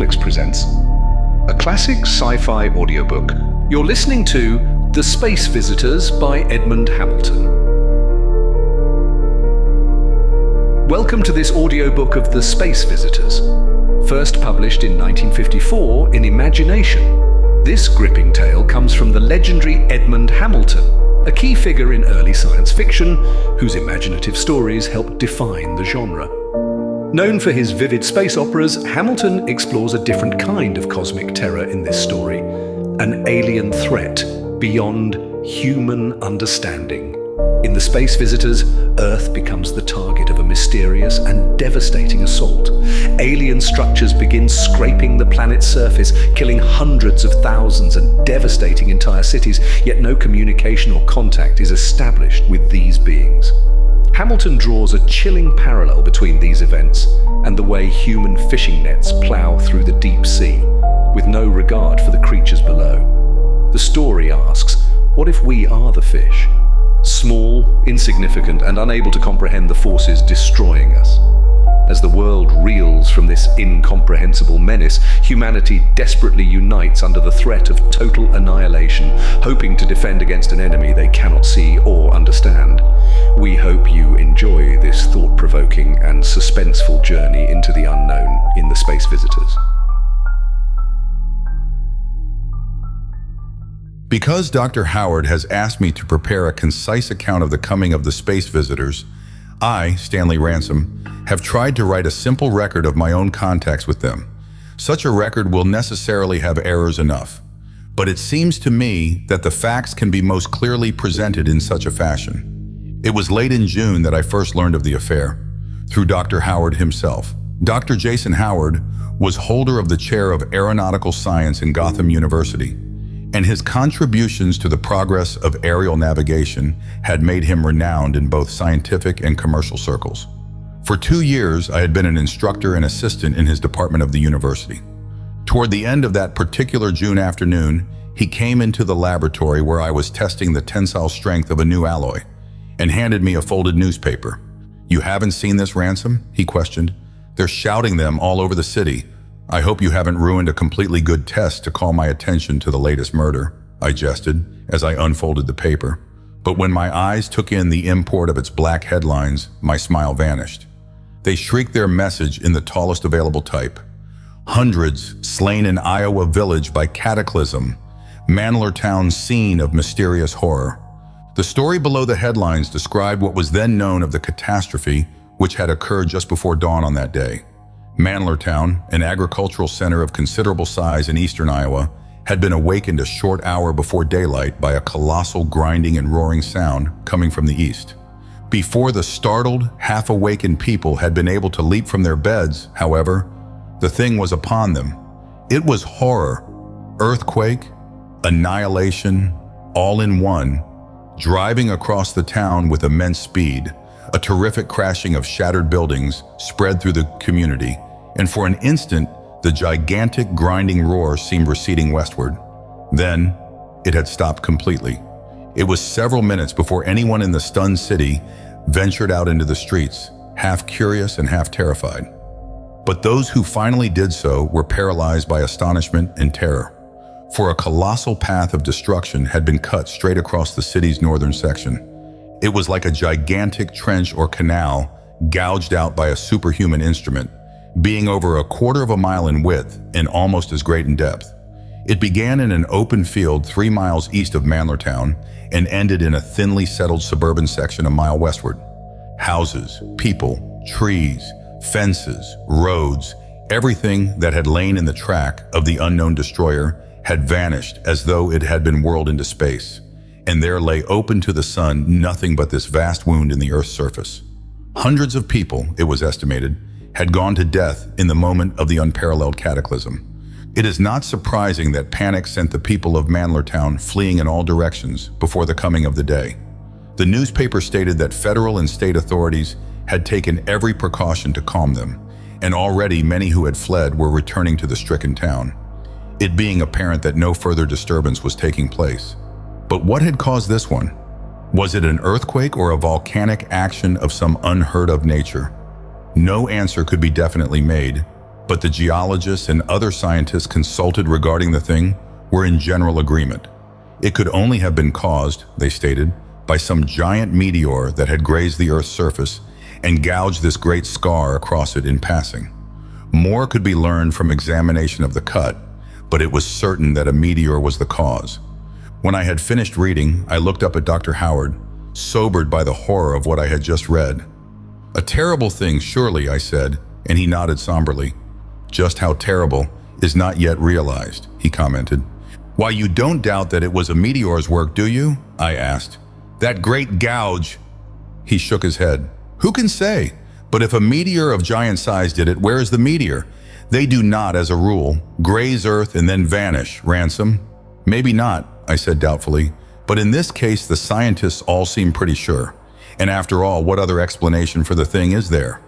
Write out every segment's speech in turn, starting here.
Netflix presents a classic sci-fi audiobook. You're listening to The Space Visitors by Edmond Hamilton. Welcome to this audiobook of The Space Visitors. First published in 1954 in Imagination, this gripping tale comes from the legendary Edmond Hamilton, a key figure in early science fiction whose imaginative stories helped define the genre. Known for his vivid space operas, Hamilton explores a different kind of cosmic terror in this story, an alien threat beyond human understanding. In The Space Visitors, Earth becomes the target of a mysterious and devastating assault. Alien structures begin scraping the planet's surface, killing hundreds of thousands and devastating entire cities, yet no communication or contact is established with these beings. Hamilton draws a chilling parallel between these events and the way human fishing nets plow through the deep sea, with no regard for the creatures below. The story asks, what if we are the fish? Small, insignificant, and unable to comprehend the forces destroying us. As the world reels from this incomprehensible menace, humanity desperately unites under the threat of total annihilation, hoping to defend against an enemy they cannot see or understand. We hope you enjoy this thought-provoking and suspenseful journey into the unknown in The Space Visitors. Because Dr. Howard has asked me to prepare a concise account of the coming of the space visitors, I, Stanley Ransom, have tried to write a simple record of my own contacts with them. Such a record will necessarily have errors enough, but it seems to me that the facts can be most clearly presented in such a fashion. It was late in June that I first learned of the affair, through Dr. Howard himself. Dr. Jason Howard was holder of the chair of aeronautical science in Gotham University, and his contributions to the progress of aerial navigation had made him renowned in both scientific and commercial circles. For 2 years, I had been an instructor and assistant in his department of the university. Toward the end of that particular June afternoon, he came into the laboratory where I was testing the tensile strength of a new alloy and handed me a folded newspaper. "You haven't seen this, Ransom?" he questioned. "They're shouting them all over the city. I hope you haven't ruined a completely good test to call my attention to the latest murder," I jested as I unfolded the paper. But when my eyes took in the import of its black headlines, my smile vanished. They shrieked their message in the tallest available type. Hundreds slain in Iowa village by cataclysm. Manlertown scene of mysterious horror. The story below the headlines described what was then known of the catastrophe which had occurred just before dawn on that day. Manlertown, an agricultural center of considerable size in eastern Iowa, had been awakened a short hour before daylight by a colossal grinding and roaring sound coming from the east. Before the startled, half-awakened people had been able to leap from their beds, however, the thing was upon them. It was horror, earthquake, annihilation, all in one, driving across the town with immense speed. A terrific crashing of shattered buildings spread through the community, and for an instant, the gigantic grinding roar seemed receding westward. Then, it had stopped completely. It was several minutes before anyone in the stunned city ventured out into the streets, half curious and half terrified. But those who finally did so were paralyzed by astonishment and terror, for a colossal path of destruction had been cut straight across the city's northern section. It was like a gigantic trench or canal gouged out by a superhuman instrument, being over 1/4 mile in width and almost as great in depth. It began in an open field 3 miles east of Manlertown and ended in a thinly settled suburban section a mile westward. Houses, people, trees, fences, roads, everything that had lain in the track of the unknown destroyer had vanished as though it had been whirled into space. And there lay open to the sun nothing but this vast wound in the Earth's surface. Hundreds of people, it was estimated, had gone to death in the moment of the unparalleled cataclysm. It is not surprising that panic sent the people of Manlertown fleeing in all directions before the coming of the day. The newspaper stated that federal and state authorities had taken every precaution to calm them, and already many who had fled were returning to the stricken town, it being apparent that no further disturbance was taking place. But what had caused this one? Was it an earthquake or a volcanic action of some unheard of nature? No answer could be definitely made, but the geologists and other scientists consulted regarding the thing were in general agreement. It could only have been caused, they stated, by some giant meteor that had grazed the Earth's surface and gouged this great scar across it in passing. More could be learned from examination of the cut, but it was certain that a meteor was the cause. When I had finished reading, I looked up at Dr. Howard, sobered by the horror of what I had just read. "A terrible thing, surely," I said, and he nodded somberly. "Just how terrible is not yet realized," he commented. "Why, you don't doubt that it was a meteor's work, do you?" I asked. "That great gouge." He shook his head. "Who can say? But if a meteor of giant size did it, where is the meteor? They do not, as a rule, graze Earth and then vanish, Ransom." "Maybe not," I said doubtfully, "but in this case the scientists all seem pretty sure. And after all, what other explanation for the thing is there?"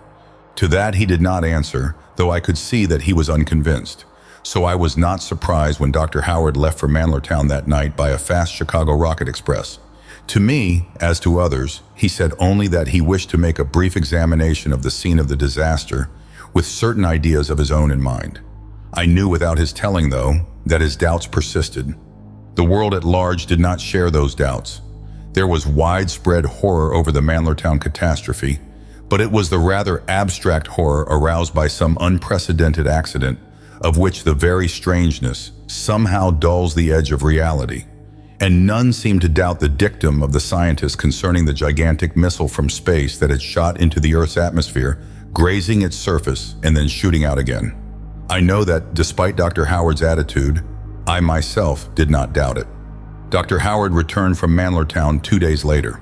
To that he did not answer, though I could see that he was unconvinced. So I was not surprised when Dr. Howard left for Mandlertown that night by a fast Chicago rocket express. To me, as to others, he said only that he wished to make a brief examination of the scene of the disaster, with certain ideas of his own in mind. I knew without his telling, though, that his doubts persisted. The world at large did not share those doubts. There was widespread horror over the Mandlertown catastrophe, but it was the rather abstract horror aroused by some unprecedented accident, of which the very strangeness somehow dulls the edge of reality. And none seemed to doubt the dictum of the scientists concerning the gigantic missile from space that had shot into the Earth's atmosphere, grazing its surface and then shooting out again. I know that, despite Dr. Howard's attitude, I myself did not doubt it. Dr. Howard returned from Mandlertown 2 days later.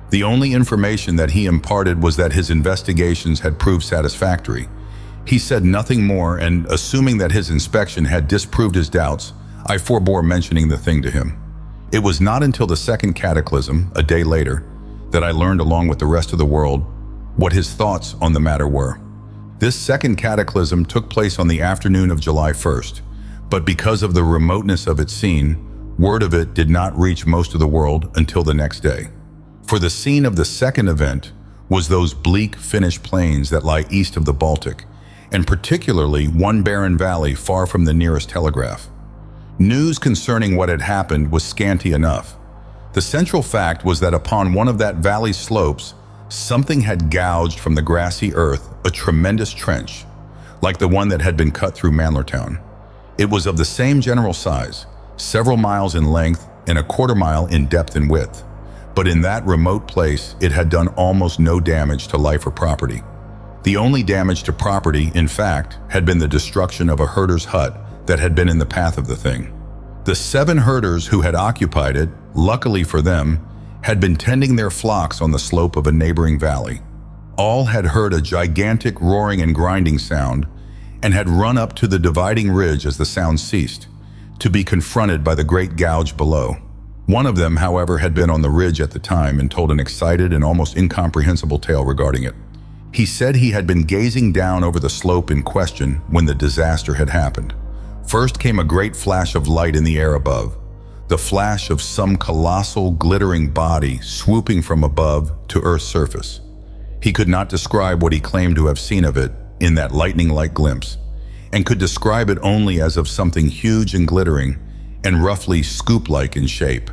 The only information that he imparted was that his investigations had proved satisfactory. He said nothing more, and assuming that his inspection had disproved his doubts, I forbore mentioning the thing to him. It was not until the second cataclysm, a day later, that I learned along with the rest of the world what his thoughts on the matter were. This second cataclysm took place on the afternoon of July 1st, but because of the remoteness of its scene, word of it did not reach most of the world until the next day. For the scene of the second event was those bleak Finnish plains that lie east of the Baltic, and particularly one barren valley far from the nearest telegraph. News concerning what had happened was scanty enough. The central fact was that upon one of that valley's slopes, something had gouged from the grassy earth a tremendous trench, like the one that had been cut through Mandlertown. It was of the same general size, several miles in length and a quarter mile in depth and width. But in that remote place, it had done almost no damage to life or property. The only damage to property, in fact, had been the destruction of a herder's hut that had been in the path of the thing. The 7 herders who had occupied it, luckily for them, had been tending their flocks on the slope of a neighboring valley. All had heard a gigantic roaring and grinding sound and had run up to the dividing ridge as the sound ceased, to be confronted by the great gouge below. One of them, however, had been on the ridge at the time and told an excited and almost incomprehensible tale regarding it. He said he had been gazing down over the slope in question when the disaster had happened. First came a great flash of light in the air above, the flash of some colossal, glittering body swooping from above to Earth's surface. He could not describe what he claimed to have seen of it in that lightning-like glimpse, and could describe it only as of something huge and glittering and roughly scoop-like in shape.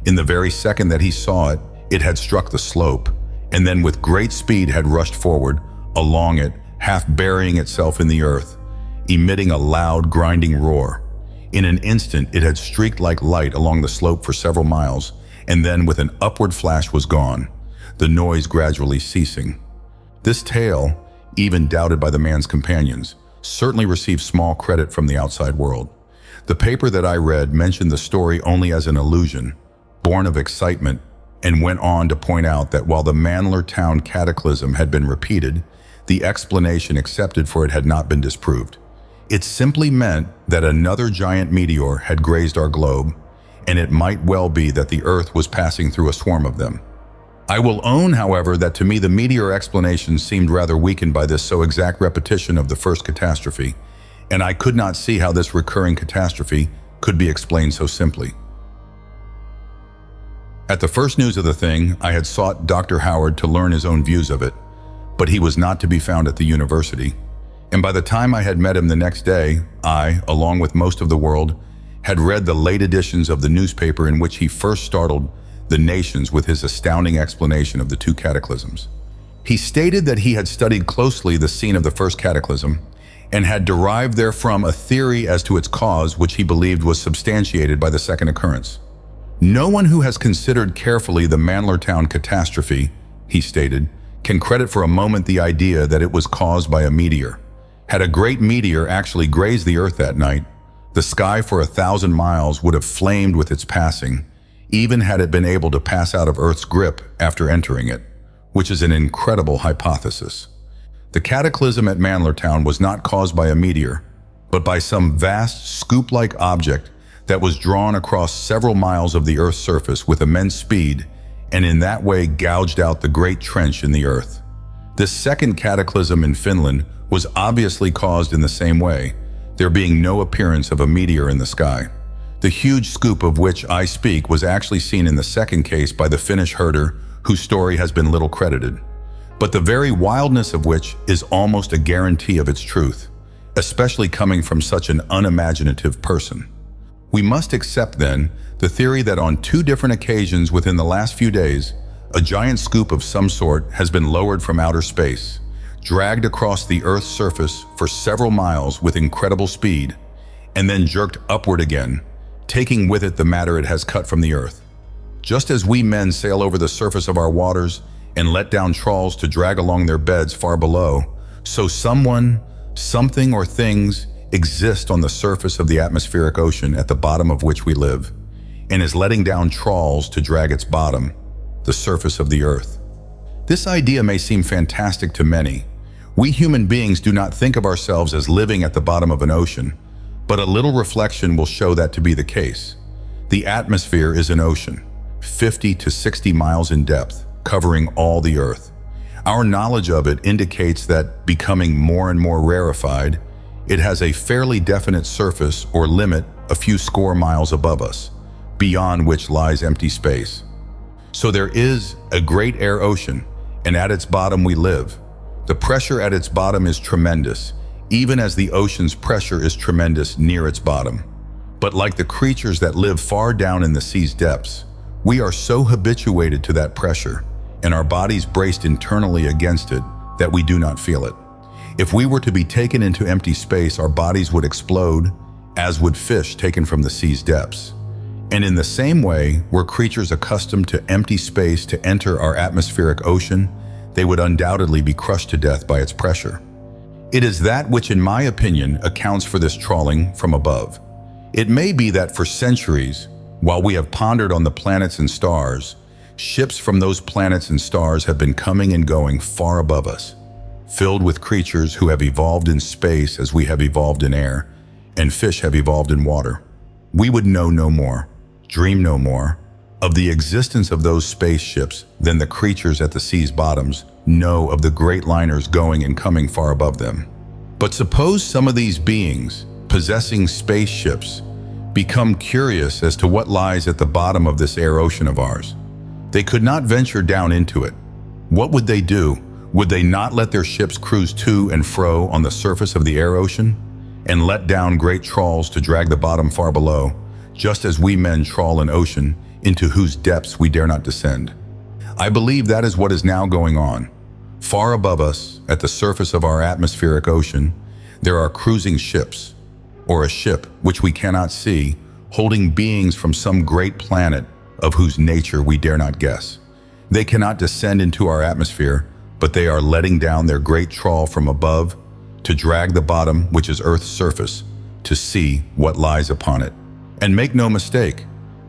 In the very second that he saw it, it had struck the slope, and then with great speed had rushed forward along it, half burying itself in the earth, emitting a loud, grinding roar. In an instant, it had streaked like light along the slope for several miles, and then with an upward flash was gone, the noise gradually ceasing. This tale, even doubted by the man's companions, certainly received small credit from the outside world. The paper that I read mentioned the story only as an illusion, born of excitement, and went on to point out that while the Mandlertown cataclysm had been repeated, the explanation accepted for it had not been disproved. It simply meant that another giant meteor had grazed our globe, and it might well be that the Earth was passing through a swarm of them. I will own, however, that to me the meteor explanation seemed rather weakened by this so exact repetition of the first catastrophe, and I could not see how this recurring catastrophe could be explained so simply. At the first news of the thing, I had sought Dr. Howard to learn his own views of it, but he was not to be found at the university. And by the time I had met him the next day, I, along with most of the world, had read the late editions of the newspaper in which he first startled the nations with his astounding explanation of the two cataclysms. He stated that he had studied closely the scene of the first cataclysm and had derived therefrom a theory as to its cause, which he believed was substantiated by the second occurrence. No one who has considered carefully the Manlertown catastrophe, he stated, can credit for a moment the idea that it was caused by a meteor. Had a great meteor actually grazed the Earth that night, the sky for 1,000 miles would have flamed with its passing, even had it been able to pass out of Earth's grip after entering it, which is an incredible hypothesis. The cataclysm at Manlertown was not caused by a meteor, but by some vast scoop-like object that was drawn across several miles of the Earth's surface with immense speed, and in that way gouged out the great trench in the Earth. This second cataclysm in Finland was obviously caused in the same way, there being no appearance of a meteor in the sky. The huge scoop of which I speak was actually seen in the second case by the Finnish herder, whose story has been little credited, but the very wildness of which is almost a guarantee of its truth, especially coming from such an unimaginative person. We must accept, then, the theory that on two different occasions within the last few days, a giant scoop of some sort has been lowered from outer space, dragged across the Earth's surface for several miles with incredible speed, and then jerked upward again, taking with it the matter it has cut from the Earth. Just as we men sail over the surface of our waters and let down trawls to drag along their beds far below, so someone, something, or things exist on the surface of the atmospheric ocean at the bottom of which we live, and is letting down trawls to drag its bottom, the surface of the Earth. This idea may seem fantastic to many. We human beings do not think of ourselves as living at the bottom of an ocean, but a little reflection will show that to be the case. The atmosphere is an ocean, 50 to 60 miles in depth, covering all the Earth. Our knowledge of it indicates that, becoming more and more rarefied, it has a fairly definite surface or limit a few score miles above us, beyond which lies empty space. So there is a great air ocean, and at its bottom we live. The pressure at its bottom is tremendous, even as the ocean's pressure is tremendous near its bottom. But like the creatures that live far down in the sea's depths, we are so habituated to that pressure, and our bodies braced internally against it, that we do not feel it. If we were to be taken into empty space, our bodies would explode, as would fish taken from the sea's depths. And in the same way, were creatures accustomed to empty space to enter our atmospheric ocean, they would undoubtedly be crushed to death by its pressure. It is that which, in my opinion, accounts for this trawling from above. It may be that for centuries, while we have pondered on the planets and stars, ships from those planets and stars have been coming and going far above us, filled with creatures who have evolved in space as we have evolved in air, and fish have evolved in water. We would know no more, dream no more, of the existence of those spaceships than the creatures at the sea's bottoms know of the great liners going and coming far above them. But suppose some of these beings, possessing spaceships, become curious as to what lies at the bottom of this air ocean of ours. They could not venture down into it. What would they do? Would they not let their ships cruise to and fro on the surface of the air ocean, and let down great trawls to drag the bottom far below, just as we men trawl an ocean into whose depths we dare not descend? I believe that is what is now going on. Far above us, at the surface of our atmospheric ocean, there are cruising ships, or a ship which we cannot see, holding beings from some great planet of whose nature we dare not guess. They cannot descend into our atmosphere, but they are letting down their great trawl from above to drag the bottom, which is Earth's surface, to see what lies upon it. And make no mistake,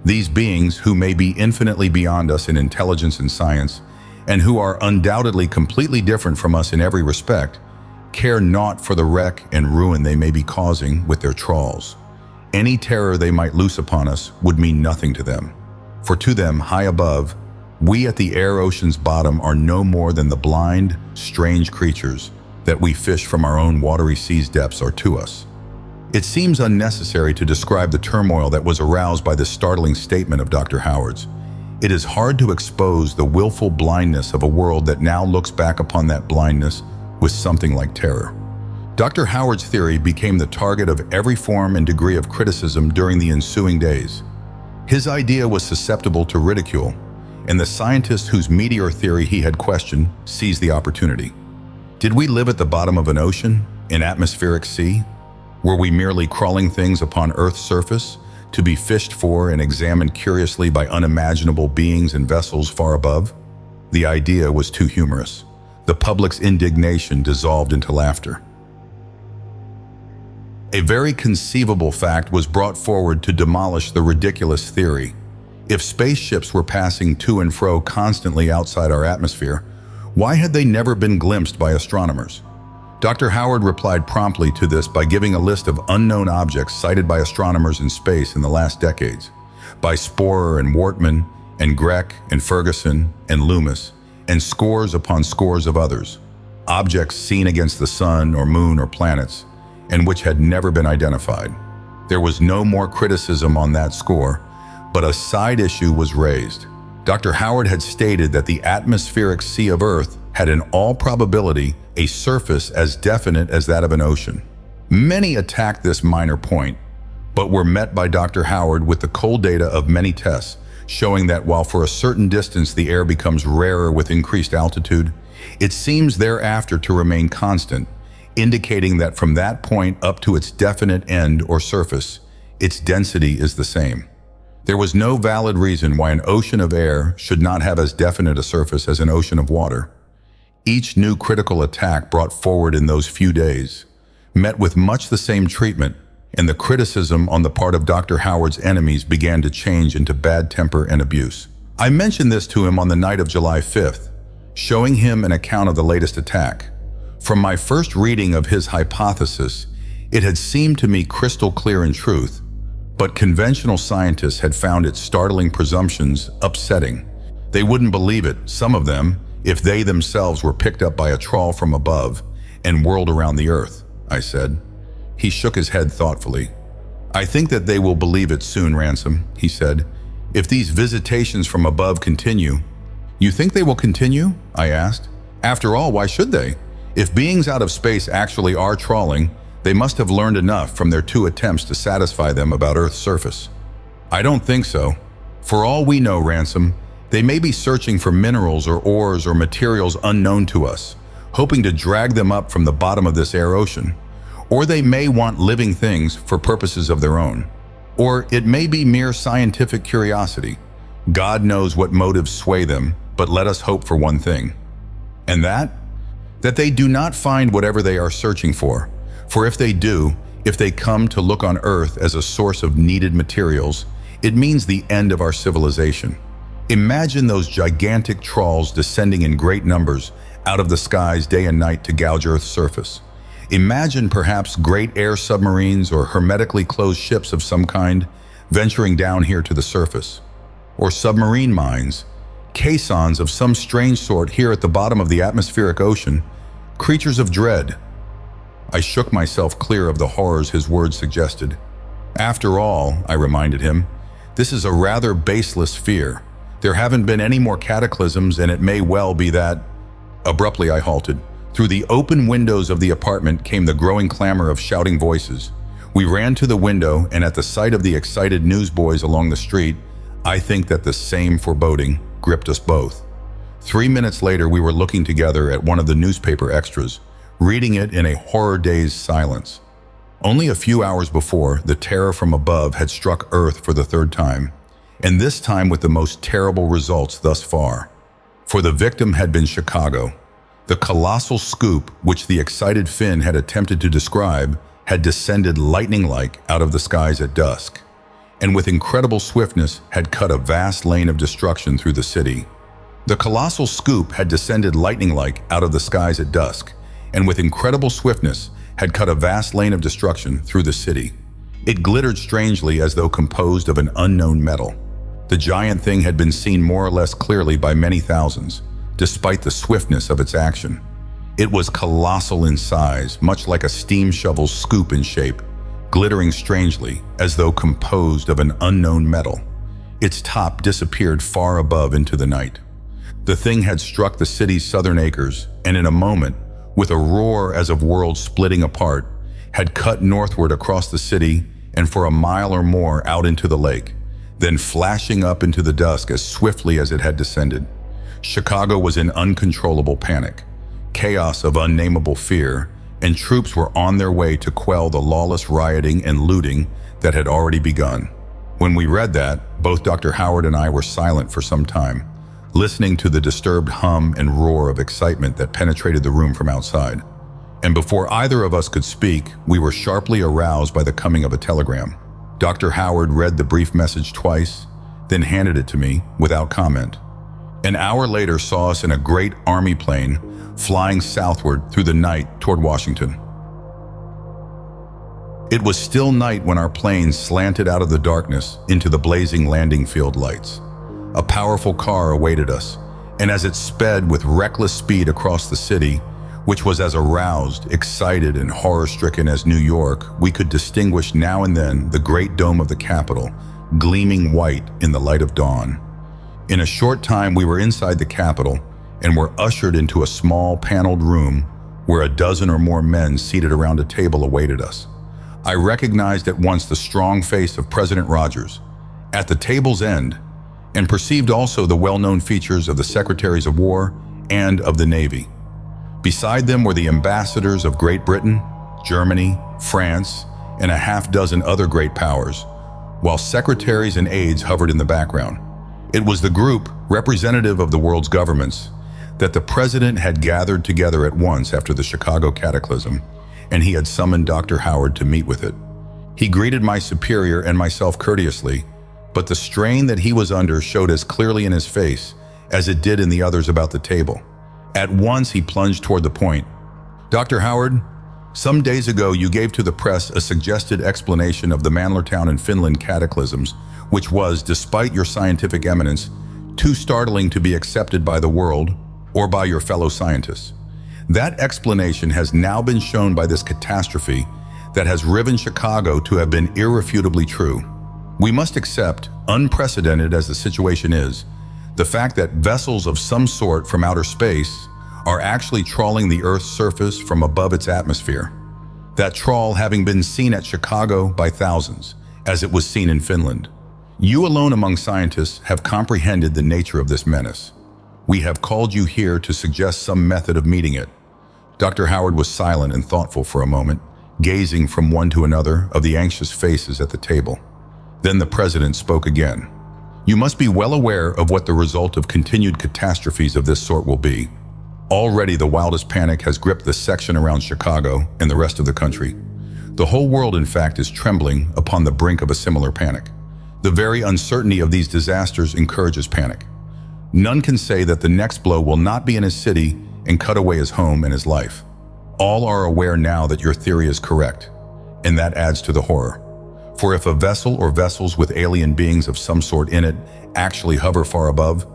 these beings, who may be infinitely beyond us in intelligence and science, and who are undoubtedly completely different from us in every respect, care naught for the wreck and ruin they may be causing with their trawls. Any terror they might loose upon us would mean nothing to them. For to them, high above, we at the air ocean's bottom are no more than the blind, strange creatures that we fish from our own watery sea's depths are to us. It seems unnecessary to describe the turmoil that was aroused by this startling statement of Dr. Howard's. It is hard to expose the willful blindness of a world that now looks back upon that blindness with something like terror. Dr. Howard's theory became the target of every form and degree of criticism during the ensuing days. His idea was susceptible to ridicule, and the scientist whose meteor theory he had questioned seized the opportunity. Did we live at the bottom of an ocean, an atmospheric sea? Were we merely crawling things upon Earth's surface to be fished for and examined curiously by unimaginable beings and vessels far above? The idea was too humorous. The public's indignation dissolved into laughter. A very conceivable fact was brought forward to demolish the ridiculous theory. If spaceships were passing to and fro constantly outside our atmosphere, why had they never been glimpsed by astronomers? Dr. Howard replied promptly to this by giving a list of unknown objects cited by astronomers in space in the last decades, by Sporer and Wortman and Grech and Ferguson and Loomis, and scores upon scores of others, objects seen against the sun or moon or planets, and which had never been identified. There was no more criticism on that score, but a side issue was raised. Dr. Howard had stated that the atmospheric sea of Earth had in all probability a surface as definite as that of an ocean. Many attacked this minor point, but were met by Dr. Howard with the cold data of many tests, showing that while for a certain distance the air becomes rarer with increased altitude, it seems thereafter to remain constant, indicating that from that point up to its definite end or surface, its density is the same. There was no valid reason why an ocean of air should not have as definite a surface as an ocean of water. Each new critical attack brought forward in those few days met with much the same treatment, and the criticism on the part of Dr. Howard's enemies began to change into bad temper and abuse. I mentioned this to him on the night of July 5th, showing him an account of the latest attack. From my first reading of his hypothesis, it had seemed to me crystal clear in truth, but conventional scientists had found its startling presumptions upsetting. They wouldn't believe it, some of them, if they themselves were picked up by a trawl from above and whirled around the Earth, I said. He shook his head thoughtfully. I think that they will believe it soon, Ransom, he said. If these visitations from above continue. You think they will continue? I asked. After all, why should they? If beings out of space actually are trawling, they must have learned enough from their 2 attempts to satisfy them about Earth's surface. I don't think so. For all we know, Ransom, they may be searching for minerals or ores or materials unknown to us, hoping to drag them up from the bottom of this air ocean. Or they may want living things for purposes of their own. Or it may be mere scientific curiosity. God knows what motives sway them, but let us hope for one thing. And that they do not find whatever they are searching for. For if they do, if they come to look on Earth as a source of needed materials, it means the end of our civilization. Imagine those gigantic trawls descending in great numbers out of the skies day and night to gouge Earth's surface. Imagine perhaps great air submarines or hermetically closed ships of some kind venturing down here to the surface. Or submarine mines, caissons of some strange sort here at the bottom of the atmospheric ocean, creatures of dread. I shook myself clear of the horrors his words suggested. After all, I reminded him, this is a rather baseless fear. There haven't been any more cataclysms, and it may well be that... Abruptly I halted. Through the open windows of the apartment came the growing clamor of shouting voices. We ran to the window, and at the sight of the excited newsboys along the street, I think that the same foreboding gripped us both. 3 minutes later, we were looking together at one of the newspaper extras, reading it in a horror-dazed silence. Only a few hours before, the terror from above had struck Earth for the 3rd time, and this time with the most terrible results thus far. For the victim had been Chicago. The colossal scoop, which the excited Finn had attempted to describe, had descended lightning-like out of the skies at dusk, and with incredible swiftness had cut a vast lane of destruction through the city. The colossal scoop had descended lightning-like out of the skies at dusk, and with incredible swiftness had cut a vast lane of destruction through the city. It glittered strangely as though composed of an unknown metal. The giant thing had been seen more or less clearly by many thousands, despite the swiftness of its action. It was colossal in size, much like a steam shovel's scoop in shape, glittering strangely as though composed of an unknown metal. Its top disappeared far above into the night. The thing had struck the city's southern acres, and in a moment, with a roar as of worlds splitting apart, had cut northward across the city and for a mile or more out into the lake, then flashing up into the dusk as swiftly as it had descended. Chicago was in uncontrollable panic, chaos of unnameable fear, and troops were on their way to quell the lawless rioting and looting that had already begun. When we read that, both Dr. Howard and I were silent for some time, listening to the disturbed hum and roar of excitement that penetrated the room from outside. And before either of us could speak, we were sharply aroused by the coming of a telegram. Dr. Howard read the brief message twice, then handed it to me without comment. An hour later saw us in a great army plane flying southward through the night toward Washington. It was still night when our plane slanted out of the darkness into the blazing landing field lights. A powerful car awaited us, and as it sped with reckless speed across the city, which was as aroused, excited, and horror-stricken as New York, we could distinguish now and then the great dome of the Capitol, gleaming white in the light of dawn. In a short time, we were inside the Capitol and were ushered into a small paneled room where a dozen or more men seated around a table awaited us. I recognized at once the strong face of President Rogers at the table's end, and perceived also the well-known features of the Secretaries of War and of the Navy. Beside them were the ambassadors of Great Britain, Germany, France, and a half-dozen other great powers, while secretaries and aides hovered in the background. It was the group, representative of the world's governments, that the president had gathered together at once after the Chicago cataclysm, and he had summoned Dr. Howard to meet with it. He greeted my superior and myself courteously, but the strain that he was under showed as clearly in his face as it did in the others about the table. At once he plunged toward the point. "Dr. Howard, some days ago you gave to the press a suggested explanation of the Manlertown and Finland cataclysms, which was, despite your scientific eminence, too startling to be accepted by the world or by your fellow scientists. That explanation has now been shown by this catastrophe that has riven Chicago to have been irrefutably true. We must accept, unprecedented as the situation is, the fact that vessels of some sort from outer space are actually trawling the Earth's surface from above its atmosphere. That trawl having been seen at Chicago by thousands, as it was seen in Finland. You alone among scientists have comprehended the nature of this menace. We have called you here to suggest some method of meeting it." Dr. Howard was silent and thoughtful for a moment, gazing from one to another of the anxious faces at the table. Then the president spoke again. "You must be well aware of what the result of continued catastrophes of this sort will be. Already the wildest panic has gripped the section around Chicago and the rest of the country. The whole world, in fact, is trembling upon the brink of a similar panic. The very uncertainty of these disasters encourages panic. None can say that the next blow will not be in his city and cut away his home and his life. All are aware now that your theory is correct, and that adds to the horror. For if a vessel or vessels with alien beings of some sort in it actually hover far above,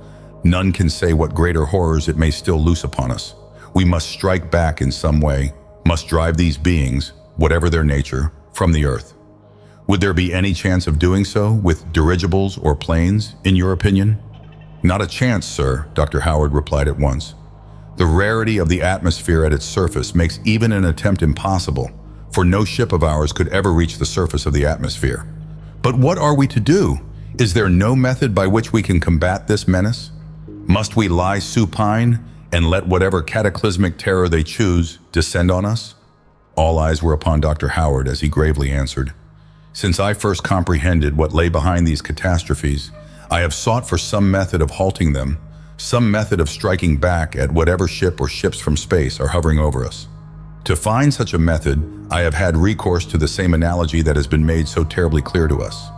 none can say what greater horrors it may still loose upon us. We must strike back in some way, must drive these beings, whatever their nature, from the earth. Would there be any chance of doing so with dirigibles or planes, in your opinion?" "Not a chance, sir," Dr. Howard replied at once. "The rarity of the atmosphere at its surface makes even an attempt impossible, for no ship of ours could ever reach the surface of the atmosphere. But what are we to do? Is there no method by which we can combat this menace? Must we lie supine and let whatever cataclysmic terror they choose descend on us?" All eyes were upon Dr. Howard as he gravely answered, "Since I first comprehended what lay behind these catastrophes, I have sought for some method of halting them, some method of striking back at whatever ship or ships from space are hovering over us. To find such a method, I have had recourse to the same analogy that has been made so terribly clear to us.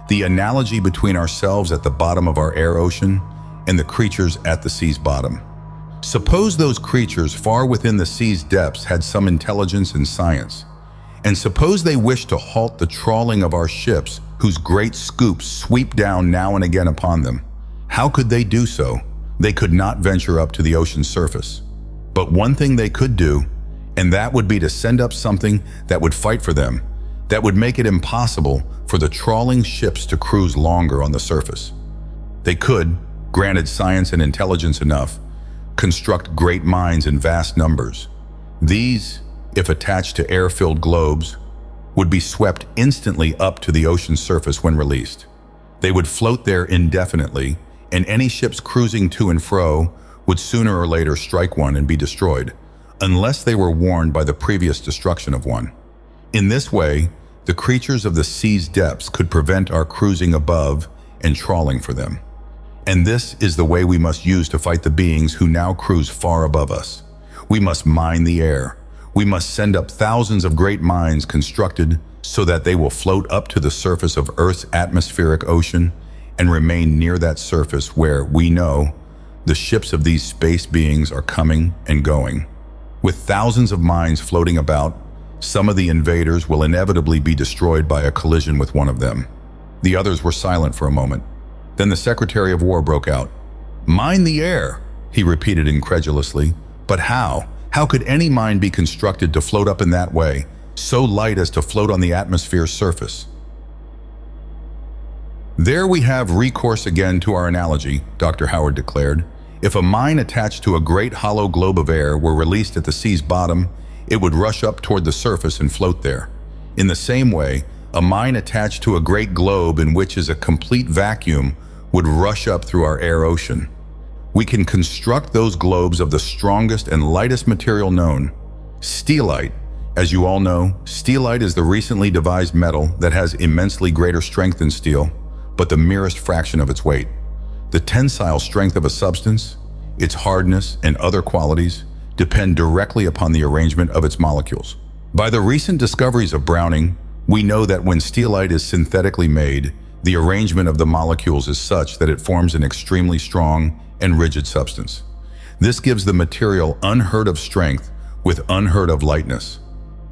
The analogy between ourselves at the bottom of our air ocean and the creatures at the sea's bottom. Suppose those creatures far within the sea's depths had some intelligence and science, and suppose they wished to halt the trawling of our ships whose great scoops sweep down now and again upon them. How could they do so? They could not venture up to the ocean's surface. But one thing they could do, and that would be to send up something that would fight for them, that would make it impossible for the trawling ships to cruise longer on the surface. They could, granted science and intelligence enough, construct great minds in vast numbers. These, if attached to air-filled globes, would be swept instantly up to the ocean's surface when released. They would float there indefinitely, and any ships cruising to and fro would sooner or later strike one and be destroyed, unless they were warned by the previous destruction of one. In this way, the creatures of the sea's depths could prevent our cruising above and trawling for them. And this is the way we must use to fight the beings who now cruise far above us. We must mine the air. We must send up thousands of great mines constructed so that they will float up to the surface of Earth's atmospheric ocean and remain near that surface where, we know, the ships of these space beings are coming and going. With thousands of mines floating about, some of the invaders will inevitably be destroyed by a collision with one of them. The others were silent for a moment. Then the Secretary of War broke out. "Mine the air," he repeated incredulously. "But how? How could any mine be constructed to float up in that way, so light as to float on the atmosphere's surface?" "There we have recourse again to our analogy," Dr. Howard declared. "If a mine attached to a great hollow globe of air were released at the sea's bottom, it would rush up toward the surface and float there. In the same way, a mine attached to a great globe in which is a complete vacuum would rush up through our air ocean. We can construct those globes of the strongest and lightest material known, steelite. As you all know, steelite is the recently devised metal that has immensely greater strength than steel, but the merest fraction of its weight. The tensile strength of a substance, its hardness, and other qualities depend directly upon the arrangement of its molecules. By the recent discoveries of Browning, we know that when steelite is synthetically made, the arrangement of the molecules is such that it forms an extremely strong and rigid substance. This gives the material unheard of strength with unheard of lightness.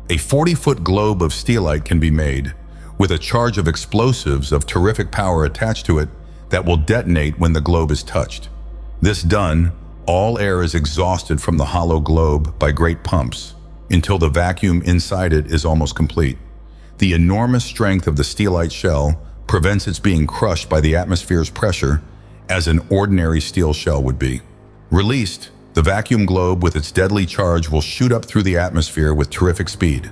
A 40-foot globe of steelite can be made, with a charge of explosives of terrific power attached to it that will detonate when the globe is touched. This done, all air is exhausted from the hollow globe by great pumps, until the vacuum inside it is almost complete. The enormous strength of the steelite shell prevents its being crushed by the atmosphere's pressure as an ordinary steel shell would be. Released, the vacuum globe with its deadly charge will shoot up through the atmosphere with terrific speed.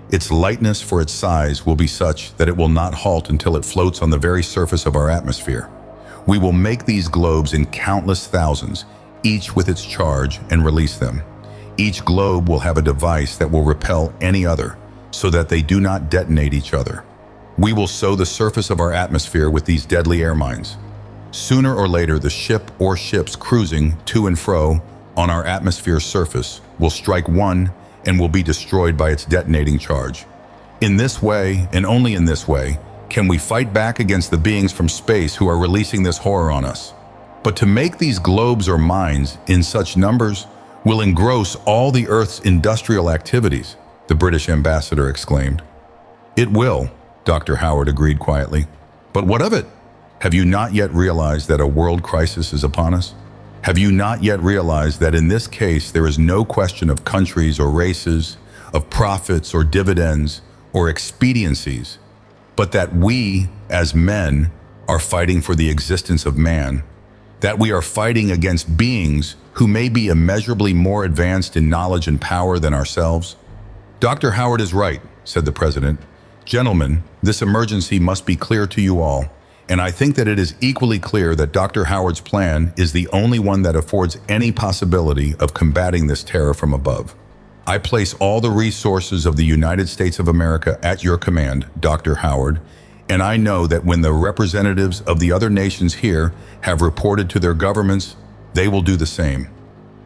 Its lightness for its size will be such that it will not halt until it floats on the very surface of our atmosphere. We will make these globes in countless thousands, each with its charge, and release them. Each globe will have a device that will repel any other, so that they do not detonate each other. We will sow the surface of our atmosphere with these deadly air mines. Sooner or later, the ship or ships cruising to and fro on our atmosphere's surface will strike one and will be destroyed by its detonating charge. In this way, and only in this way, can we fight back against the beings from space who are releasing this horror on us. But to make these globes or mines in such numbers will engross all the Earth's industrial activities, the British ambassador exclaimed. "It will," Dr. Howard agreed quietly. "But what of it? Have you not yet realized that a world crisis is upon us? Have you not yet realized that in this case there is no question of countries or races, of profits or dividends or expediencies, but that we, as men, are fighting for the existence of man, that we are fighting against beings who may be immeasurably more advanced in knowledge and power than ourselves?" "Dr. Howard is right," said the president. "Gentlemen, this emergency must be clear to you all, and I think that it is equally clear that Dr. Howard's plan is the only one that affords any possibility of combating this terror from above. I place all the resources of the United States of America at your command, Dr. Howard, and I know that when the representatives of the other nations here have reported to their governments, they will do the same.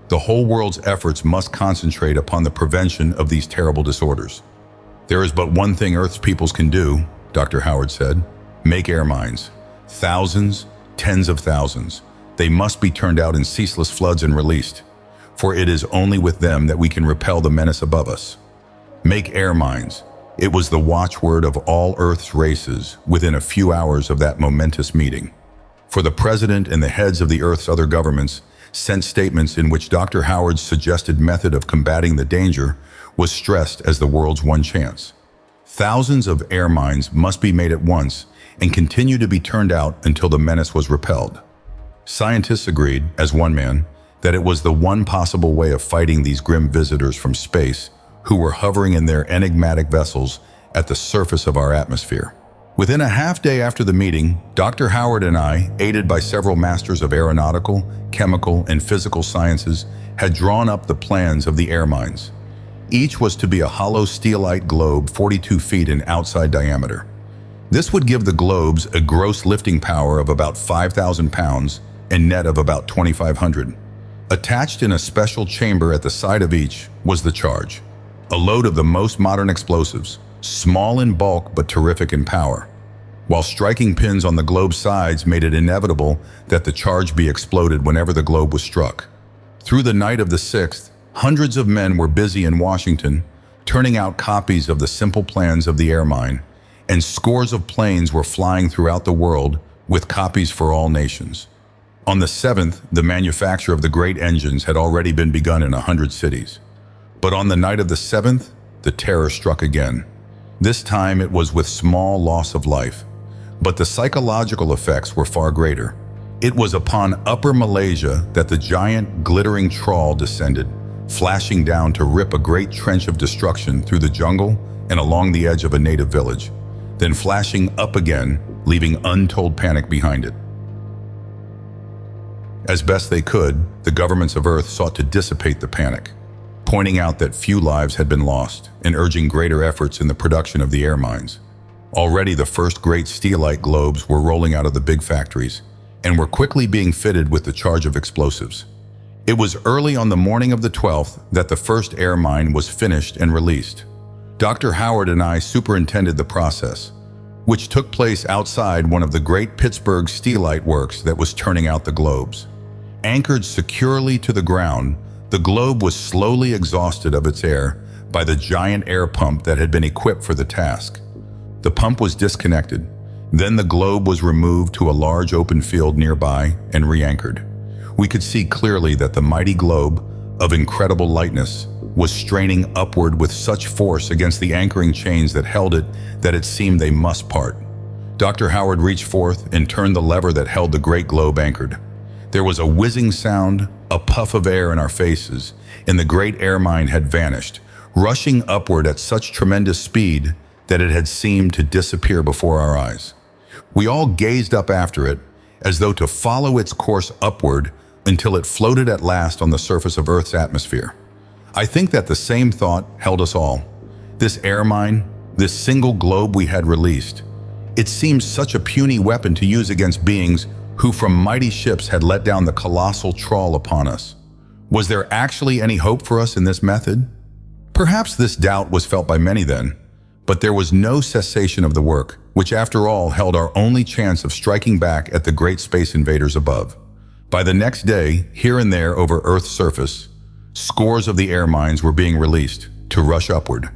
The whole world's efforts must concentrate upon the prevention of these terrible disorders. There is but one thing Earth's peoples can do," Dr. Howard said. "Make air mines. Thousands, tens of thousands. They must be turned out in ceaseless floods and released, for it is only with them that we can repel the menace above us. Make air mines." It was the watchword of all Earth's races within a few hours of that momentous meeting. For the President and the heads of the Earth's other governments sent statements in which Dr. Howard's suggested method of combating the danger was stressed as the world's one chance. Thousands of air mines must be made at once and continue to be turned out until the menace was repelled. Scientists agreed, as one man, that it was the one possible way of fighting these grim visitors from space who were hovering in their enigmatic vessels at the surface of our atmosphere. Within a half day after the meeting, Dr. Howard and I, aided by several masters of aeronautical, chemical, and physical sciences, had drawn up the plans of the air mines. Each was to be a hollow steelite globe 42 feet in outside diameter. This would give the globes a gross lifting power of about 5,000 pounds and net of about 2,500. Attached in a special chamber at the side of each was the charge, a load of the most modern explosives, small in bulk but terrific in power, while striking pins on the globe's sides made it inevitable that the charge be exploded whenever the globe was struck. Through the night of the 6th, hundreds of men were busy in Washington, turning out copies of the simple plans of the air mine, and scores of planes were flying throughout the world with copies for all nations. On the 7th, the manufacture of the great engines had already been begun in 100 cities. But on the night of the 7th, the terror struck again. This time it was with small loss of life, but the psychological effects were far greater. It was upon Upper Malaysia that the giant glittering trawl descended, flashing down to rip a great trench of destruction through the jungle and along the edge of a native village, then flashing up again, leaving untold panic behind it. As best they could, the governments of Earth sought to dissipate the panic, pointing out that few lives had been lost and urging greater efforts in the production of the air mines. Already the first great steelite globes were rolling out of the big factories and were quickly being fitted with the charge of explosives. It was early on the morning of the 12th that the first air mine was finished and released. Dr. Howard and I superintended the process, which took place outside one of the great Pittsburgh steelite works that was turning out the globes. Anchored securely to the ground, the globe was slowly exhausted of its air by the giant air pump that had been equipped for the task. The pump was disconnected. Then the globe was removed to a large open field nearby and re-anchored. We could see clearly that the mighty globe, of incredible lightness, was straining upward with such force against the anchoring chains that held it that it seemed they must part. Dr. Howard reached forth and turned the lever that held the great globe anchored. There was a whizzing sound, a puff of air in our faces, and the great air mine had vanished, rushing upward at such tremendous speed that it had seemed to disappear before our eyes. We all gazed up after it, as though to follow its course upward until it floated at last on the surface of Earth's atmosphere. I think that the same thought held us all. This air mine, this single globe we had released, it seemed such a puny weapon to use against beings who from mighty ships had let down the colossal trawl upon us. Was there actually any hope for us in this method? Perhaps this doubt was felt by many then, but there was no cessation of the work, which after all held our only chance of striking back at the great space invaders above. By the next day, here and there over Earth's surface, scores of the air mines were being released to rush upward.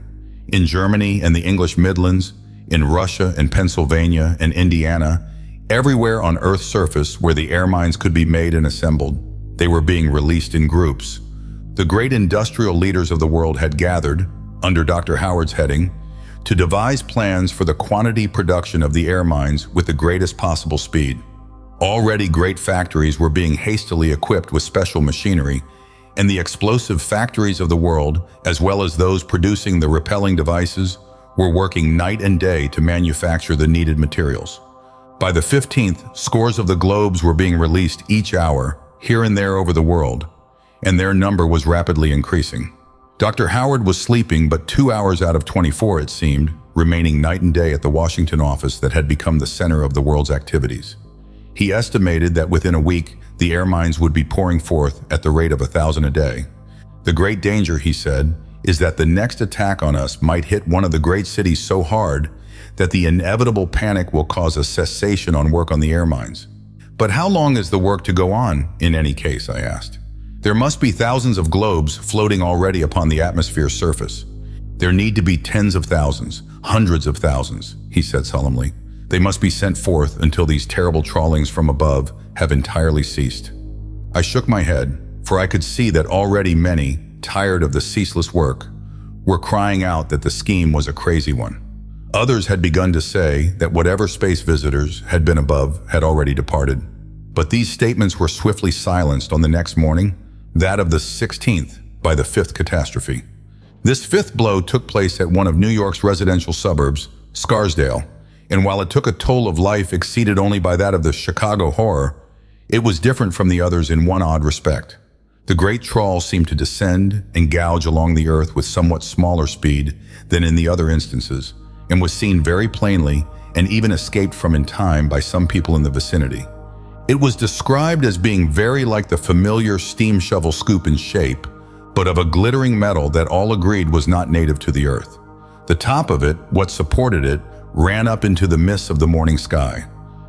In Germany and the English Midlands, in Russia and Pennsylvania and Indiana, everywhere on Earth's surface where the air mines could be made and assembled, they were being released in groups. The great industrial leaders of the world had gathered, under Dr. Howard's heading, to devise plans for the quantity production of the air mines with the greatest possible speed. Already great factories were being hastily equipped with special machinery, and the explosive factories of the world, as well as those producing the repelling devices, were working night and day to manufacture the needed materials. By the 15th, scores of the globes were being released each hour, here and there over the world, and their number was rapidly increasing. Dr. Howard was sleeping but 2 hours out of 24, it seemed, remaining night and day at the Washington office that had become the center of the world's activities. He estimated that within a week, the air mines would be pouring forth at the rate of 1,000 a day. The great danger, he said, is that the next attack on us might hit one of the great cities so hard that the inevitable panic will cause a cessation on work on the air mines. But how long is the work to go on, in any case, I asked. There must be thousands of globes floating already upon the atmosphere's surface. There need to be tens of thousands, hundreds of thousands, he said solemnly. They must be sent forth until these terrible trawlings from above have entirely ceased. I shook my head, for I could see that already many, tired of the ceaseless work, were crying out that the scheme was a crazy one. Others had begun to say that whatever space visitors had been above had already departed. But these statements were swiftly silenced on the next morning that of the 16th by the fifth catastrophe. This fifth blow took place at one of New York's residential suburbs, Scarsdale, and while it took a toll of life exceeded only by that of the Chicago horror, it was different from the others in one odd respect. The great trawl seemed to descend and gouge along the earth with somewhat smaller speed than in the other instances, and was seen very plainly and even escaped from in time by some people in the vicinity. It was described as being very like the familiar steam shovel scoop in shape, but of a glittering metal that all agreed was not native to the earth. The top of it, what supported it, ran up into the mists of the morning sky.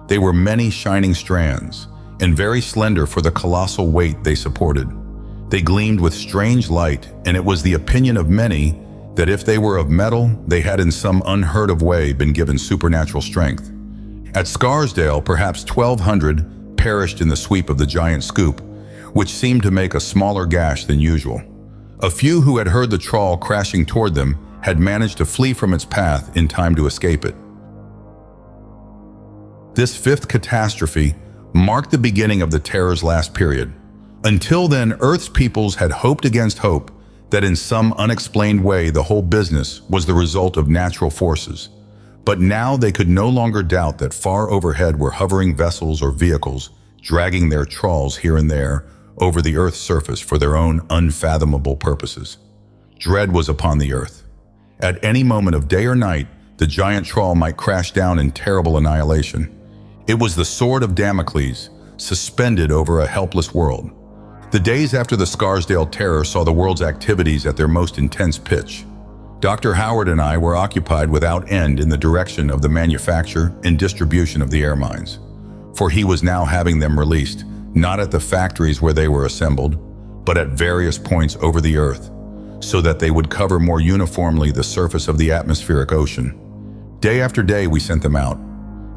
They were many shining strands, and very slender for the colossal weight they supported. They gleamed with strange light, and it was the opinion of many that if they were of metal, they had in some unheard of way been given supernatural strength. At Scarsdale, perhaps 1,200 perished in the sweep of the giant scoop, which seemed to make a smaller gash than usual. A few who had heard the trawl crashing toward them had managed to flee from its path in time to escape it. This fifth catastrophe marked the beginning of the terror's last period. Until then, Earth's peoples had hoped against hope that in some unexplained way the whole business was the result of natural forces. But now they could no longer doubt that far overhead were hovering vessels or vehicles, dragging their trawls here and there over the Earth's surface for their own unfathomable purposes. Dread was upon the Earth. At any moment of day or night, the giant trawl might crash down in terrible annihilation. It was the sword of Damocles, suspended over a helpless world. The days after the Scarsdale terror saw the world's activities at their most intense pitch. Dr. Howard and I were occupied without end in the direction of the manufacture and distribution of the air mines, for he was now having them released, not at the factories where they were assembled, but at various points over the Earth, so that they would cover more uniformly the surface of the atmospheric ocean. Day after day we sent them out.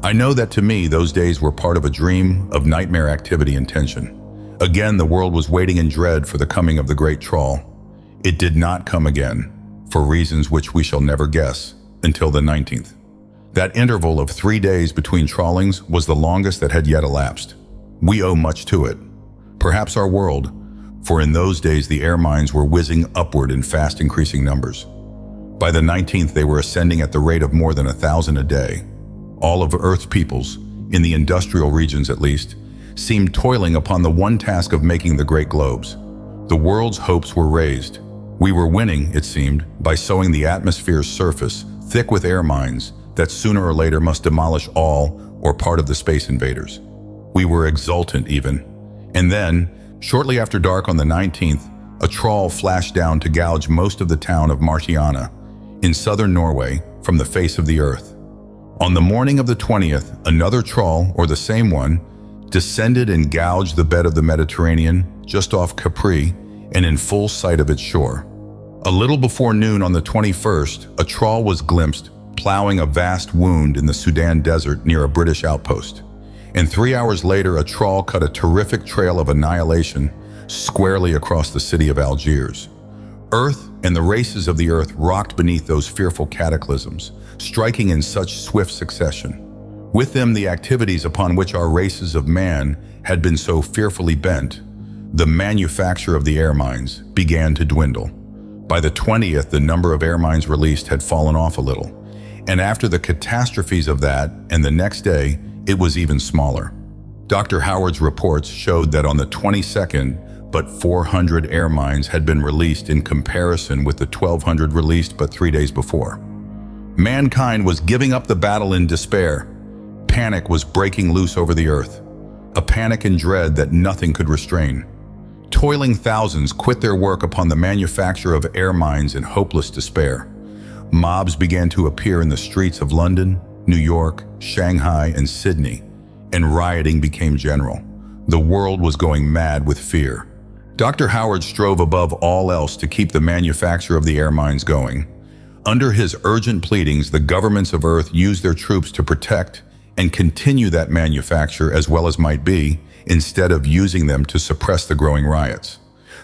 I know that to me those days were part of a dream of nightmare activity and tension. Again, the world was waiting in dread for the coming of the great trawl. It did not come again, for reasons which we shall never guess, until the 19th. That interval of 3 days between trawlings was the longest that had yet elapsed. We owe much to it. Perhaps our world, for in those days the air mines were whizzing upward in fast increasing numbers. By the 19th they were ascending at the rate of more than 1,000 a day. All of Earth's peoples, in the industrial regions at least, seemed toiling upon the one task of making the great globes. The world's hopes were raised. We were winning, it seemed, by sowing the atmosphere's surface thick with air mines that sooner or later must demolish all or part of the space invaders. We were exultant even. And then, shortly after dark on the 19th, a trawl flashed down to gouge most of the town of Martiana, in southern Norway, from the face of the earth. On the morning of the 20th, another trawl, or the same one, descended and gouged the bed of the Mediterranean just off Capri and in full sight of its shore. A little before noon on the 21st, a trawl was glimpsed plowing a vast wound in the Sudan desert near a British outpost. And 3 hours later, a trawl cut a terrific trail of annihilation squarely across the city of Algiers. Earth and the races of the earth rocked beneath those fearful cataclysms, striking in such swift succession. With them, the activities upon which our races of man had been so fearfully bent, the manufacture of the air mines, began to dwindle. By the 20th, the number of air mines released had fallen off a little, and after the catastrophes of that and the next day, it was even smaller. Dr. Howard's reports showed that on the 22nd, but 400 air mines had been released in comparison with the 1,200 released but 3 days before. Mankind was giving up the battle in despair. Panic was breaking loose over the earth, a panic and dread that nothing could restrain. Toiling thousands quit their work upon the manufacture of air mines in hopeless despair. Mobs began to appear in the streets of London, New York, Shanghai, and Sydney, and rioting became general. The world was going mad with fear. Dr. Howard strove above all else to keep the manufacture of the air mines going. Under his urgent pleadings, the governments of Earth used their troops to protect and continue that manufacture as well as might be, instead of using them to suppress the growing riots.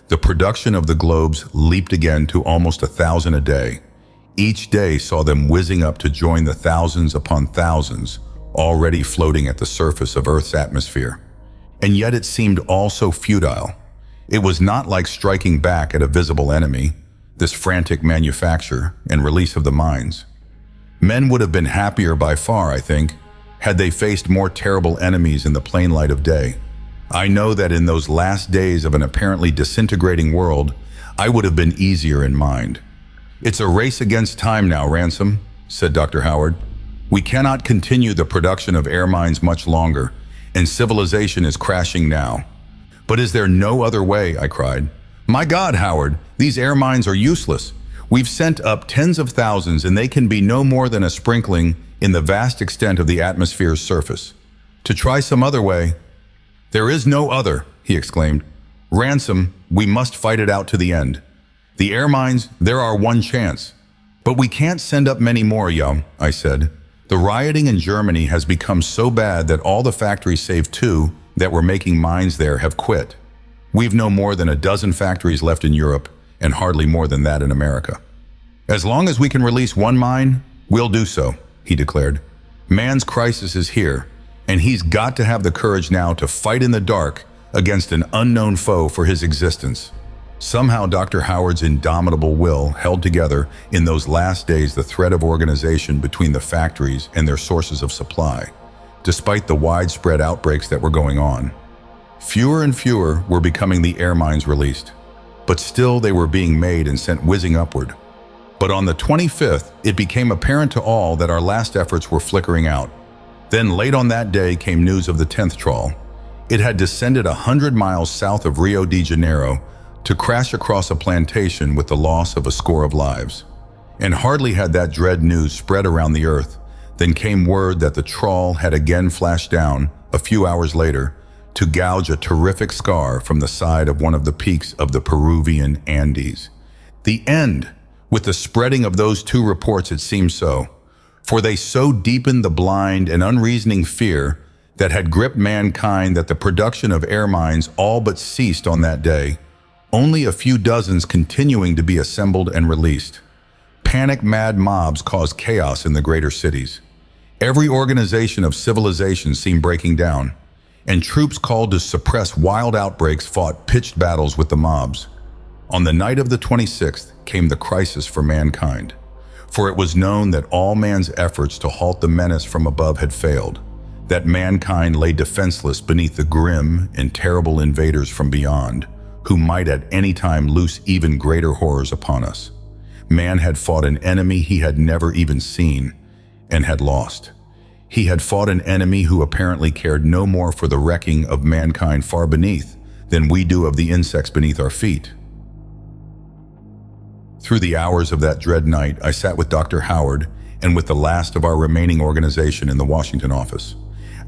The production of the globes leaped again to almost 1,000 a day. Each day saw them whizzing up to join the thousands upon thousands already floating at the surface of Earth's atmosphere. And yet it seemed all so futile. It was not like striking back at a visible enemy, this frantic manufacture and release of the mines. Men would have been happier by far, I think, had they faced more terrible enemies in the plain light of day. I know that in those last days of an apparently disintegrating world, I would have been easier in mind. "It's a race against time now, Ransom," said Dr. Howard. "We cannot continue the production of air mines much longer, and civilization is crashing now." "But is there no other way?" I cried. "My God, Howard, these air mines are useless. We've sent up tens of thousands and they can be no more than a sprinkling in the vast extent of the atmosphere's surface. To try some other way—" "There is no other," he exclaimed. "Ransom, we must fight it out to the end. The air mines, they're our one chance." "But we can't send up many more, Yum," I said. "The rioting in Germany has become so bad that all the factories save 2 that were making mines there have quit. We've no more than a dozen factories left in Europe, and hardly more than that in America." "As long as we can release one mine, we'll do so," he declared. "Man's crisis is here, and he's got to have the courage now to fight in the dark against an unknown foe for his existence." Somehow Dr. Howard's indomitable will held together in those last days the thread of organization between the factories and their sources of supply, despite the widespread outbreaks that were going on. Fewer and fewer were becoming the air mines released, but still they were being made and sent whizzing upward. But on the 25th, it became apparent to all that our last efforts were flickering out. Then late on that day came news of the 10th trawl. It had descended 100 miles south of Rio de Janeiro to crash across a plantation with the loss of a score of lives. And hardly had that dread news spread around the earth, then came word that the trawl had again flashed down, a few hours later, to gouge a terrific scar from the side of one of the peaks of the Peruvian Andes. The end! With the spreading of those 2 reports it seemed so, for they so deepened the blind and unreasoning fear that had gripped mankind that the production of air mines all but ceased on that day, only a few dozens continuing to be assembled and released. Panic-mad mobs caused chaos in the greater cities. Every organization of civilization seemed breaking down, and troops called to suppress wild outbreaks fought pitched battles with the mobs. On the night of the 26th came the crisis for mankind, for it was known that all man's efforts to halt the menace from above had failed, that mankind lay defenseless beneath the grim and terrible invaders from beyond, who might at any time loose even greater horrors upon us. Man had fought an enemy he had never even seen, and had lost. He had fought an enemy who apparently cared no more for the wrecking of mankind far beneath than we do of the insects beneath our feet. Through the hours of that dread night, I sat with Dr. Howard and with the last of our remaining organization in the Washington office.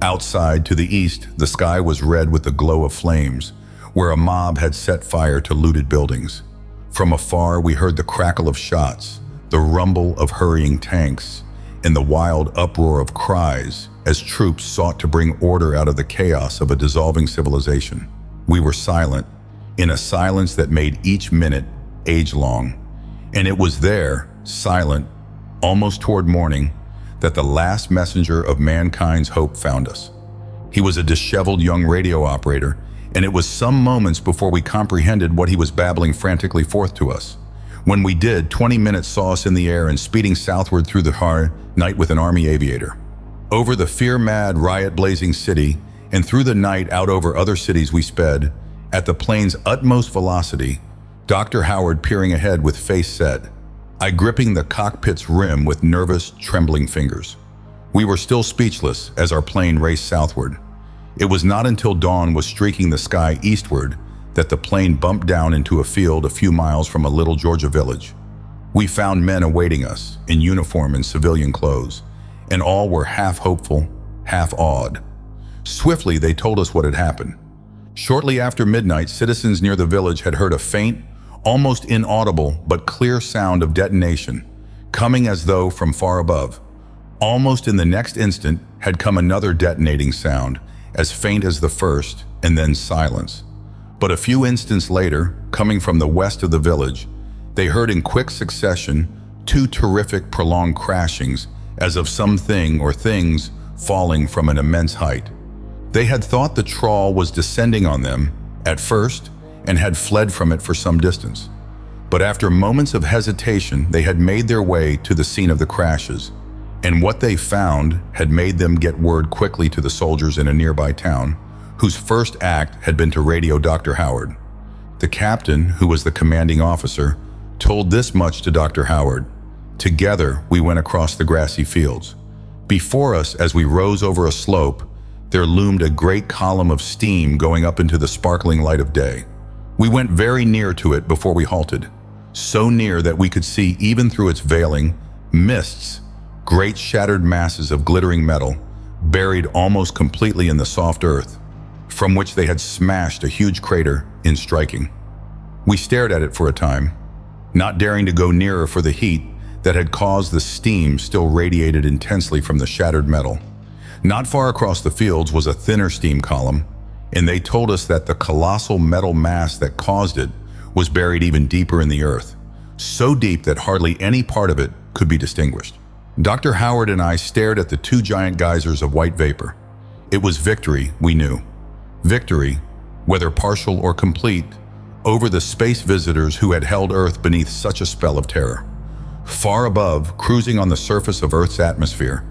Outside, to the east, the sky was red with the glow of flames, where a mob had set fire to looted buildings. From afar, we heard the crackle of shots, the rumble of hurrying tanks, and the wild uproar of cries as troops sought to bring order out of the chaos of a dissolving civilization. We were silent, in a silence that made each minute age-long. And it was there, silent, almost toward morning, that the last messenger of mankind's hope found us. He was a disheveled young radio operator, and it was some moments before we comprehended what he was babbling frantically forth to us. When we did, 20 minutes saw us in the air and speeding southward through the hard night with an army aviator. Over the fear-mad, riot-blazing city, and through the night out over other cities we sped, at the plane's utmost velocity, Dr. Howard peering ahead with face set, I gripping the cockpit's rim with nervous, trembling fingers. We were still speechless as our plane raced southward. It was not until dawn was streaking the sky eastward that the plane bumped down into a field a few miles from a little Georgia village. We found men awaiting us, in uniform and civilian clothes, and all were half hopeful, half awed. Swiftly, they told us what had happened. Shortly after midnight, citizens near the village had heard a faint, almost inaudible but clear sound of detonation, coming as though from far above. Almost in the next instant had come another detonating sound, as faint as the first, and then silence. But a few instants later, coming from the west of the village, they heard in quick succession 2 terrific prolonged crashings, as of something or things falling from an immense height. They had thought the trawl was descending on them, at first, and had fled from it for some distance. But after moments of hesitation, they had made their way to the scene of the crashes, and what they found had made them get word quickly to the soldiers in a nearby town, whose first act had been to radio Dr. Howard. The captain, who was the commanding officer, told this much to Dr. Howard. Together, we went across the grassy fields. Before us, as we rose over a slope, there loomed a great column of steam going up into the sparkling light of day. We went very near to it before we halted, so near that we could see, even through its veiling, mists, great shattered masses of glittering metal, buried almost completely in the soft earth, from which they had smashed a huge crater in striking. We stared at it for a time, not daring to go nearer for the heat that had caused the steam still radiated intensely from the shattered metal. Not far across the fields was a thinner steam column, and they told us that the colossal metal mass that caused it was buried even deeper in the earth, so deep that hardly any part of it could be distinguished. Dr. Howard and I stared at the two giant geysers of white vapor. It was victory, we knew. Victory, whether partial or complete, over the space visitors who had held Earth beneath such a spell of terror. Far above, cruising on the surface of Earth's atmosphere,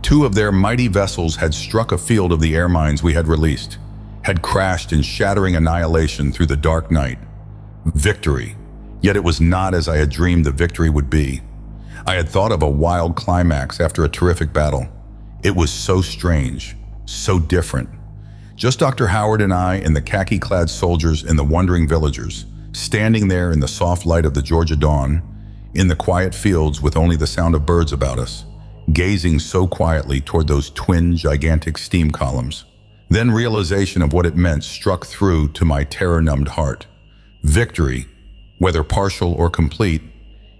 two of their mighty vessels had struck a field of the air mines we had released, had crashed in shattering annihilation through the dark night. Victory. Yet it was not as I had dreamed the victory would be. I had thought of a wild climax after a terrific battle. It was so strange, so different. Just Dr. Howard and I and the khaki-clad soldiers and the wondering villagers, standing there in the soft light of the Georgia dawn, in the quiet fields with only the sound of birds about us, gazing so quietly toward those twin gigantic steam columns. Then realization of what it meant struck through to my terror-numbed heart. Victory, whether partial or complete,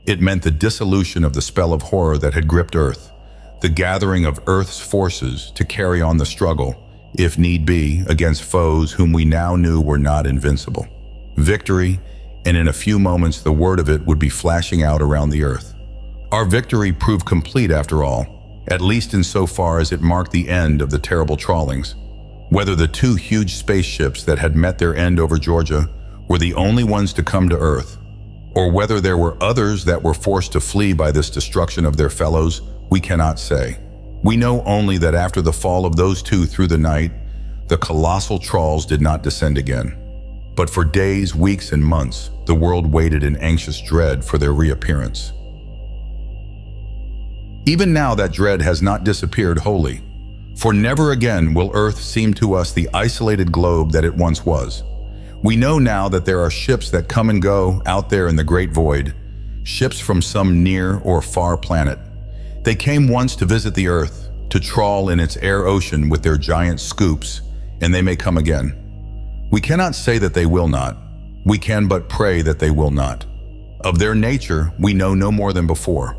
it meant the dissolution of the spell of horror that had gripped Earth, the gathering of Earth's forces to carry on the struggle, if need be, against foes whom we now knew were not invincible. Victory, and in a few moments the word of it would be flashing out around the Earth. Our victory proved complete after all, at least insofar as it marked the end of the terrible trawlings. Whether the two huge spaceships that had met their end over Georgia were the only ones to come to Earth, or whether there were others that were forced to flee by this destruction of their fellows, we cannot say. We know only that after the fall of those two through the night, the colossal trawls did not descend again. But for days, weeks, and months, the world waited in anxious dread for their reappearance. Even now that dread has not disappeared wholly, for never again will Earth seem to us the isolated globe that it once was. We know now that there are ships that come and go out there in the great void, ships from some near or far planet. They came once to visit the Earth, to trawl in its air ocean with their giant scoops, and they may come again. We cannot say that they will not. We can but pray that they will not. Of their nature, we know no more than before.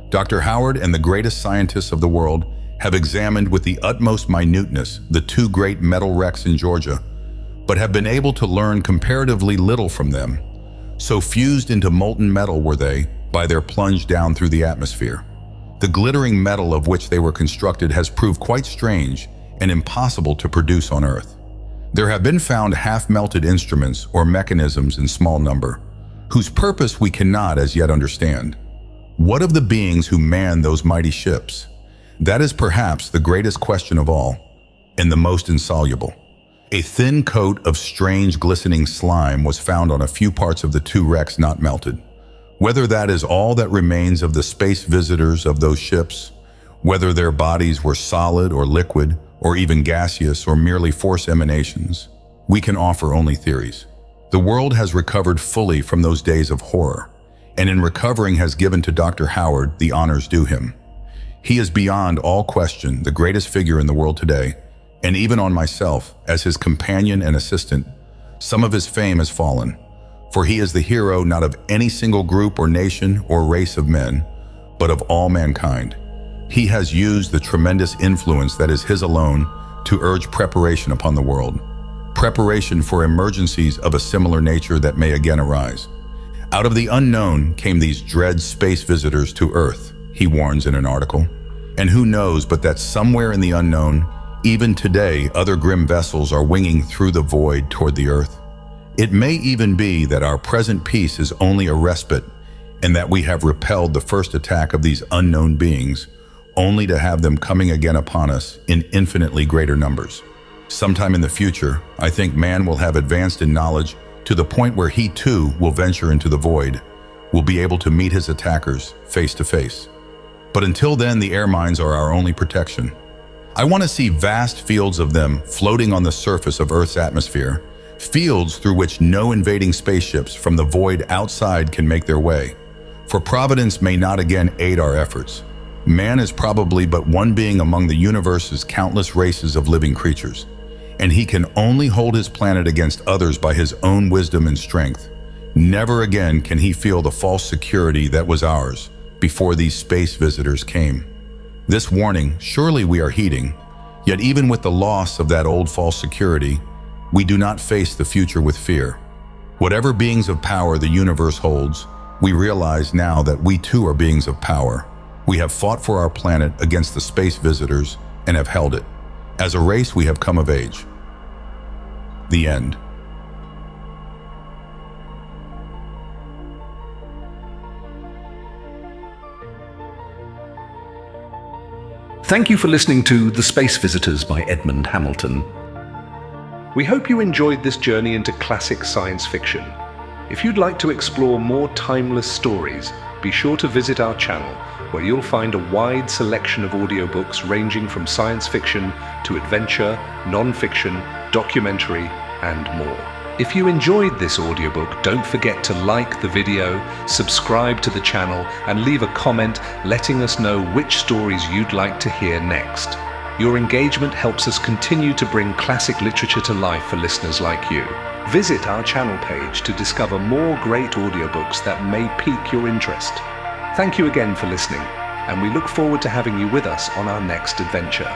Dr. Howard and the greatest scientists of the world have examined with the utmost minuteness the two great metal wrecks in Georgia, but have been able to learn comparatively little from them. So fused into molten metal were they by their plunge down through the atmosphere. The glittering metal of which they were constructed has proved quite strange and impossible to produce on Earth. There have been found half-melted instruments or mechanisms in small number, whose purpose we cannot as yet understand. What of the beings who man those mighty ships? That is perhaps the greatest question of all, and the most insoluble. A thin coat of strange glistening slime was found on a few parts of the two wrecks not melted. Whether that is all that remains of the space visitors of those ships, whether their bodies were solid or liquid, or even gaseous or merely force emanations, we can offer only theories. The world has recovered fully from those days of horror, and in recovering has given to Dr. Howard the honors due him. He is beyond all question the greatest figure in the world today, and even on myself, as his companion and assistant, some of his fame has fallen, for he is the hero not of any single group or nation or race of men, but of all mankind. He has used the tremendous influence that is his alone to urge preparation upon the world, preparation for emergencies of a similar nature that may again arise. Out of the unknown came these dread space visitors to Earth, he warns in an article, and who knows but that somewhere in the unknown, even today, other grim vessels are winging through the void toward the Earth. It may even be that our present peace is only a respite, and that we have repelled the first attack of these unknown beings, only to have them coming again upon us in infinitely greater numbers. Sometime in the future, I think man will have advanced in knowledge to the point where he too will venture into the void, will be able to meet his attackers face to face. But until then, the air mines are our only protection. I want to see vast fields of them floating on the surface of Earth's atmosphere, fields through which no invading spaceships from the void outside can make their way. For Providence may not again aid our efforts. Man is probably but one being among the universe's countless races of living creatures, and he can only hold his planet against others by his own wisdom and strength. Never again can he feel the false security that was ours before these space visitors came. This warning surely we are heeding, yet even with the loss of that old false security, we do not face the future with fear. Whatever beings of power the universe holds, we realize now that we too are beings of power. We have fought for our planet against the space visitors and have held it. As a race, we have come of age. The end. Thank you for listening to The Space Visitors by Edmond Hamilton. We hope you enjoyed this journey into classic science fiction. If you'd like to explore more timeless stories, be sure to visit our channel, where you'll find a wide selection of audiobooks ranging from science fiction to adventure, non-fiction, documentary, and more. If you enjoyed this audiobook, don't forget to like the video, subscribe to the channel, and leave a comment letting us know which stories you'd like to hear next. Your engagement helps us continue to bring classic literature to life for listeners like you. Visit our channel page to discover more great audiobooks that may pique your interest. Thank you again for listening, and we look forward to having you with us on our next adventure.